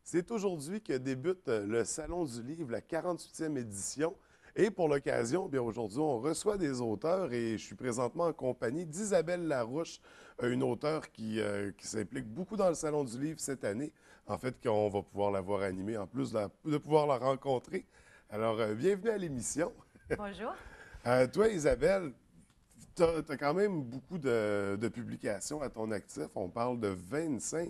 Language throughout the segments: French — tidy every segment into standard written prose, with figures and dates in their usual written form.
C'est aujourd'hui que débute le Salon du Livre, la 48e édition. Et pour l'occasion, bien aujourd'hui, on reçoit des auteurs et je suis présentement en compagnie d'Isabelle Larouche, une auteure qui s'implique beaucoup dans le Salon du Livre cette année. En fait, qu'on va pouvoir la voir animer en plus de pouvoir la rencontrer. Alors, bienvenue à l'émission. Bonjour. Toi, Isabelle, tu as quand même beaucoup de publications à ton actif. On parle de 25.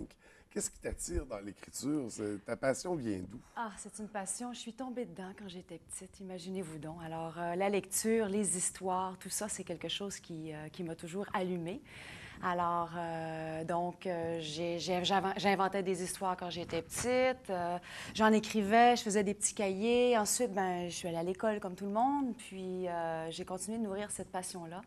Qu'est-ce qui t'attire dans l'écriture? Ta passion vient d'où? Ah, c'est une passion. Je suis tombée dedans quand j'étais petite, imaginez-vous donc. Alors, la lecture, les histoires, tout ça, c'est quelque chose qui m'a toujours allumée. Alors, j'inventais des histoires quand j'étais petite. J'en écrivais, je faisais des petits cahiers. Ensuite, ben, je suis allée à l'école comme tout le monde. Puis, j'ai continué de nourrir cette passion-là.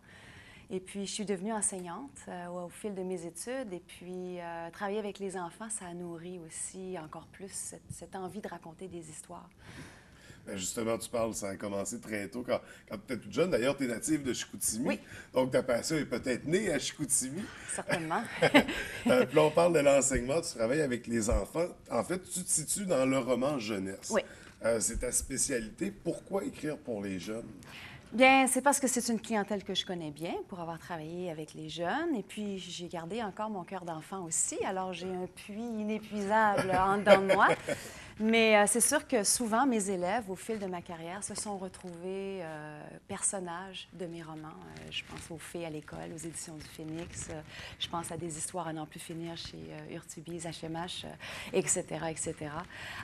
Et puis, je suis devenue enseignante au fil de mes études. Et puis, travailler avec les enfants, ça a nourri aussi encore plus cette envie de raconter des histoires. Ben, justement, tu parles, ça a commencé très tôt, quand tu étais toute jeune. D'ailleurs, tu es native de Chicoutimi, Oui, donc ta passion est peut-être née à Chicoutimi. certainement. Puis là, on parle de l'enseignement, tu travailles avec les enfants. En fait, tu te situes dans le roman jeunesse. Oui. C'est ta spécialité. Pourquoi écrire pour les jeunes? Bien, c'est parce que c'est une clientèle que je connais bien pour avoir travaillé avec les jeunes. Et puis, j'ai gardé encore mon cœur d'enfant aussi. Alors, j'ai un puits inépuisable en dedans de moi. Mais c'est sûr que souvent, mes élèves, au fil de ma carrière, se sont retrouvés personnages de mes romans. Je pense aux Fées à l'école, aux éditions du Phénix. Je pense à des histoires à n'en plus finir chez Urtubise, HMH, etc., etc.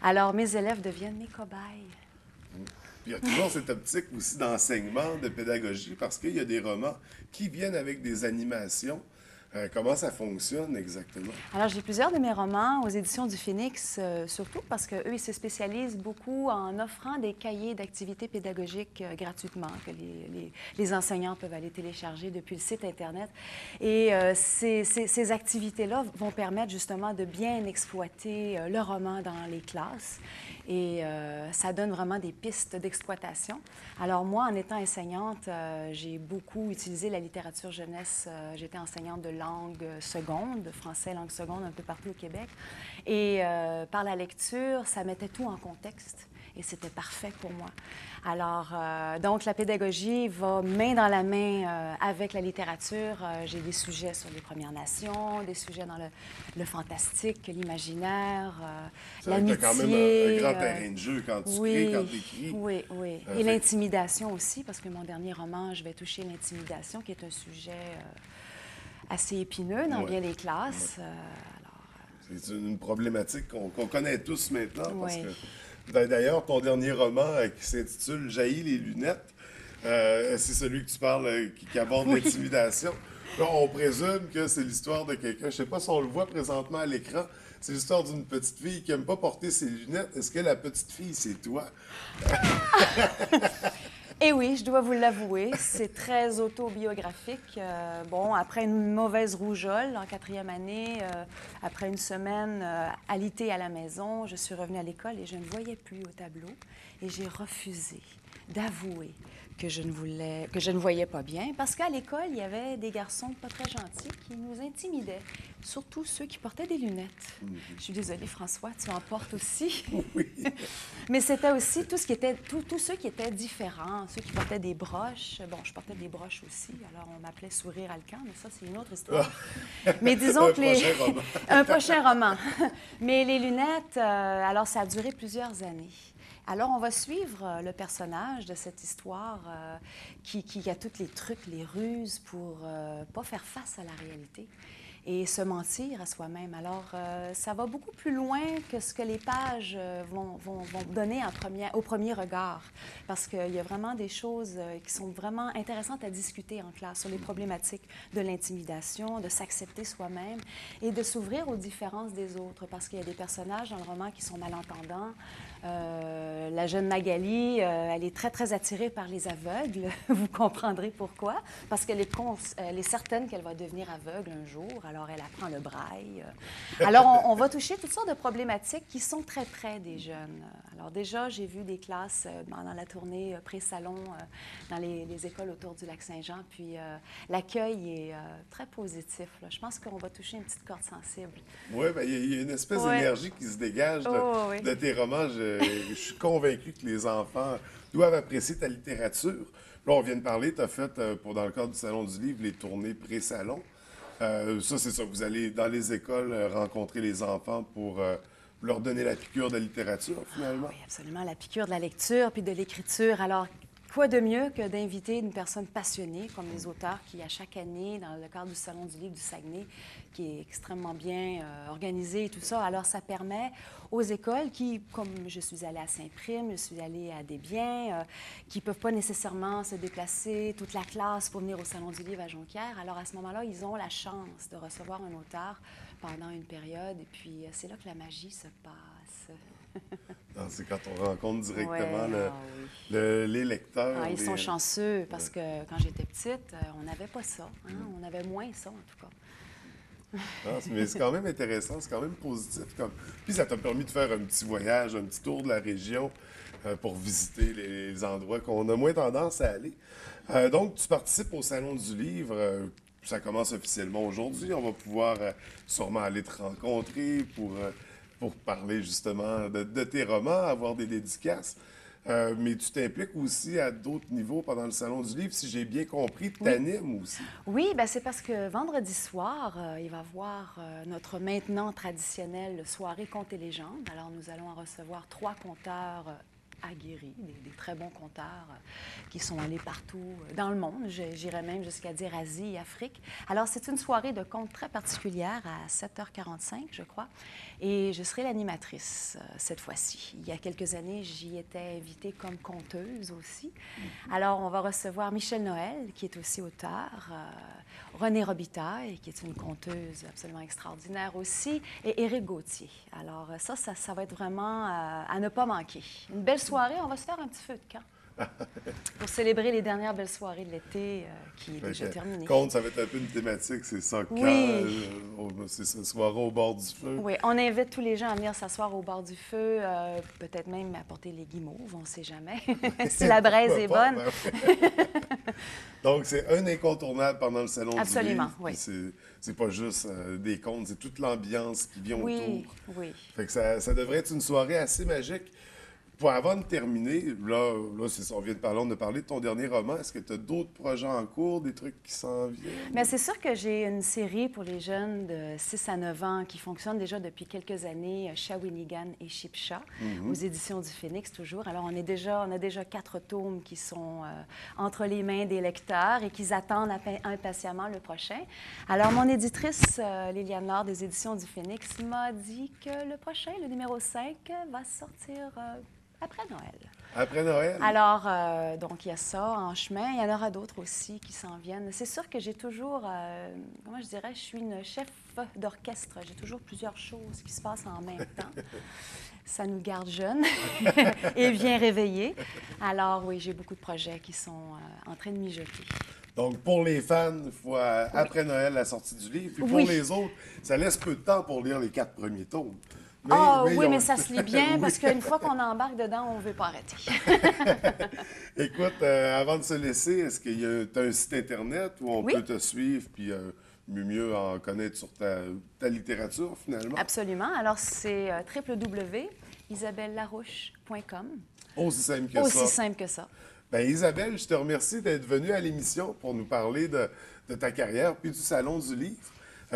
Alors, mes élèves deviennent mes cobayes. Puis il y a toujours cette optique aussi d'enseignement, de pédagogie, parce qu'il y a des romans qui viennent avec des animations. Comment ça fonctionne exactement? Alors, j'ai plusieurs de mes romans aux éditions du Phénix, surtout parce qu'eux, ils se spécialisent beaucoup en offrant des cahiers d'activités pédagogiques gratuitement, que les enseignants peuvent aller télécharger depuis le site Internet. Et ces activités-là vont permettre justement de bien exploiter le roman dans les classes. Et ça donne vraiment des pistes d'exploitation. Alors, moi, en étant enseignante, j'ai beaucoup utilisé la littérature jeunesse. J'étais enseignante de langue seconde, de français langue seconde un peu partout au Québec. Et par la lecture, ça mettait tout en contexte et c'était parfait pour moi. Alors, donc, la pédagogie va main dans la main avec la littérature. J'ai des sujets sur les Premières Nations, des sujets dans le fantastique, l'imaginaire, C'est vrai que tu as quand même un l'amitié. grand terrain de jeu quand tu crées, quand Oui, tu écris. oui, oui. Et l'intimidation aussi, parce que mon dernier roman, je vais toucher l'intimidation, qui est un sujet assez épineux dans Ouais. bien des classes. C'est une problématique qu'on connaît tous maintenant parce Oui. que d'ailleurs, ton dernier roman qui s'intitule Jaillit les lunettes, c'est celui que tu parles qui aborde Oui. l'intimidation. Là, on présume que c'est l'histoire de quelqu'un, je ne sais pas si on le voit présentement à l'écran, c'est l'histoire d'une petite fille qui n'aime pas porter ses lunettes. Est-ce que la petite fille, c'est toi? Et oui, je dois vous l'avouer, c'est très autobiographique. Bon, après une mauvaise rougeole en quatrième année, après une semaine alitée à la maison, je suis revenue à l'école et je ne voyais plus au tableau. Et j'ai refusé d'avouer que je ne voyais pas bien, parce qu'à l'école, il y avait des garçons pas très gentils qui nous intimidaient, surtout ceux qui portaient des lunettes. Je suis désolée, François, tu en portes aussi. Oui. Mais c'était aussi tout ce qui était, tous ceux qui étaient différents, ceux qui portaient des broches. Bon, je portais des broches aussi, alors on m'appelait Sourire Alcan, mais ça, c'est une autre histoire. Mais disons Un que les... prochain roman. Un prochain roman. Mais les lunettes, alors ça a duré plusieurs années. Alors, on va suivre le personnage de cette histoire qui a tous les trucs, les ruses pour pas faire face à la réalité et se mentir à soi-même. Alors, ça va beaucoup plus loin que ce que les pages vont donner au premier regard, parce qu'il y a vraiment des choses qui sont vraiment intéressantes à discuter en classe sur les problématiques de l'intimidation, de s'accepter soi-même et de s'ouvrir aux différences des autres, parce qu'il y a des personnages dans le roman qui sont malentendants. La jeune Magali, elle est très, très attirée par les aveugles. Vous comprendrez pourquoi. Parce qu'elle est, elle est certaine qu'elle va devenir aveugle un jour. alors elle apprend le braille. Alors, on va toucher toutes sortes de problématiques qui sont très près des jeunes. Alors déjà, j'ai vu des classes dans la tournée pré-salon dans les écoles autour du Lac-Saint-Jean, puis l'accueil est très positif, là. Je pense qu'on va toucher une petite corde sensible. Oui, bien, il y a une espèce Ouais. d'énergie qui se dégage Oh, oui. de tes romans. Je suis convaincu que les enfants doivent apprécier ta littérature. Là, on vient de parler, tu as fait, dans le cadre du Salon du Livre, les tournées pré-salon. Ça, c'est ça. Vous allez dans les écoles rencontrer les enfants pour leur donner la piqûre de la littérature, finalement. Oui, absolument, la piqûre de la lecture puis de l'écriture. Alors, quoi de mieux que d'inviter une personne passionnée comme les auteurs qui, à chaque année, dans le cadre du Salon du Livre du Saguenay, qui est extrêmement bien organisé et tout ça. Alors, ça permet aux écoles qui, comme je suis allée à Saint-Prime, je suis allée à Desbiens, qui ne peuvent pas nécessairement se déplacer, toute la classe, pour venir au Salon du Livre à Jonquière. Alors, à ce moment-là, ils ont la chance de recevoir un auteur pendant une période. Et puis, c'est là que la magie se passe. Non, c'est quand on rencontre directement Ouais, les lecteurs. Ils les- sont chanceux parce que quand j'étais petite, on n'avait pas ça. Hein? On avait moins ça, en tout cas. Mais c'est quand même intéressant, c'est quand même positif. Puis ça t'a permis de faire un petit voyage, un petit tour de la région pour visiter les endroits qu'on a moins tendance à aller. Donc, tu participes au Salon du Livre. Ça commence officiellement aujourd'hui. On va pouvoir sûrement aller te rencontrer pour parler justement de tes romans, avoir des dédicaces. Mais tu t'impliques aussi à d'autres niveaux pendant le Salon du Livre. Si j'ai bien compris, tu t'animes aussi. Oui, ben c'est parce que vendredi soir, il va y avoir notre maintenant traditionnelle soirée Contes et légendes. Alors, nous allons en recevoir 3 conteurs aguerris, des très bons conteurs qui sont allés partout dans le monde. J'irais même jusqu'à dire Asie et Afrique. Alors, c'est une soirée de contes très particulière à 7h45, je crois. Et je serai l'animatrice cette fois-ci. Il y a quelques années, j'y étais invitée comme conteuse aussi. Alors, on va recevoir Michel Noël, qui est aussi auteur, Renée Robitaille, qui est une conteuse absolument extraordinaire aussi, et Éric Gauthier. Alors, ça va être vraiment à ne pas manquer. Une belle soirée. On va se faire un petit feu de camp pour célébrer les dernières belles soirées de l'été qui est déjà terminée. Compte, ça va être un peu une thématique, c'est ça, Oui. c'est ce soir au bord du feu. Oui, on invite tous les gens à venir s'asseoir au bord du feu, peut-être même apporter les guimauves, on ne sait jamais, si la braise est Pourquoi bonne. pas, Donc, c'est un incontournable pendant le Salon Absolument, du Livre. oui. Puis c'est pas juste des contes, c'est toute l'ambiance qui vient Oui, autour. oui. Fait que ça devrait être une soirée assez magique. Avant de terminer, là c'est ça, on vient de parler, on a parlé de ton dernier roman. Est-ce que tu as d'autres projets en cours, des trucs qui s'en viennent? Bien, c'est sûr que j'ai une série pour les jeunes de 6 à 9 ans qui fonctionne déjà depuis quelques années, Shawinigan et Shipsha, aux éditions du Phénix toujours. Alors, on a déjà 4 tomes qui sont entre les mains des lecteurs et qui attendent impatiemment le prochain. Alors, mon éditrice, Liliane Laure des éditions du Phénix, m'a dit que le prochain, le numéro 5, va sortir après Noël. Après Noël? Alors, donc, il y a ça en chemin. Il y en aura d'autres aussi qui s'en viennent. C'est sûr que j'ai toujours, comment je dirais, je suis une chef d'orchestre. J'ai toujours plusieurs choses qui se passent en même temps. Ça nous garde jeunes et bien réveillés. Alors, oui, j'ai beaucoup de projets qui sont en train de mijoter. Donc, pour les fans, il faut après Noël la sortie du livre. Puis pour Oui. les autres, ça laisse peu de temps pour lire les 4 premiers tomes. Oui, ils mais ont- ça se lit bien Oui. parce qu'une fois qu'on embarque dedans, on ne veut pas arrêter. Écoute, avant de se laisser, est-ce qu'il y a un site Internet où on Oui. peut te suivre puis mieux en connaître sur ta littérature, finalement? Absolument. Alors, c'est www.isabellelarouche.com. Aussi simple que Aussi ça. simple que ça. Bien, Isabelle, je te remercie d'être venue à l'émission pour nous parler de ta carrière puis du Salon du Livre.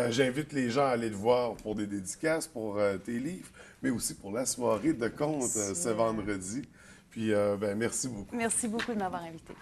J'invite les gens à aller te voir pour des dédicaces, pour tes livres, mais aussi pour la soirée de contes ce vendredi. Puis, merci beaucoup. Merci beaucoup de m'avoir invité.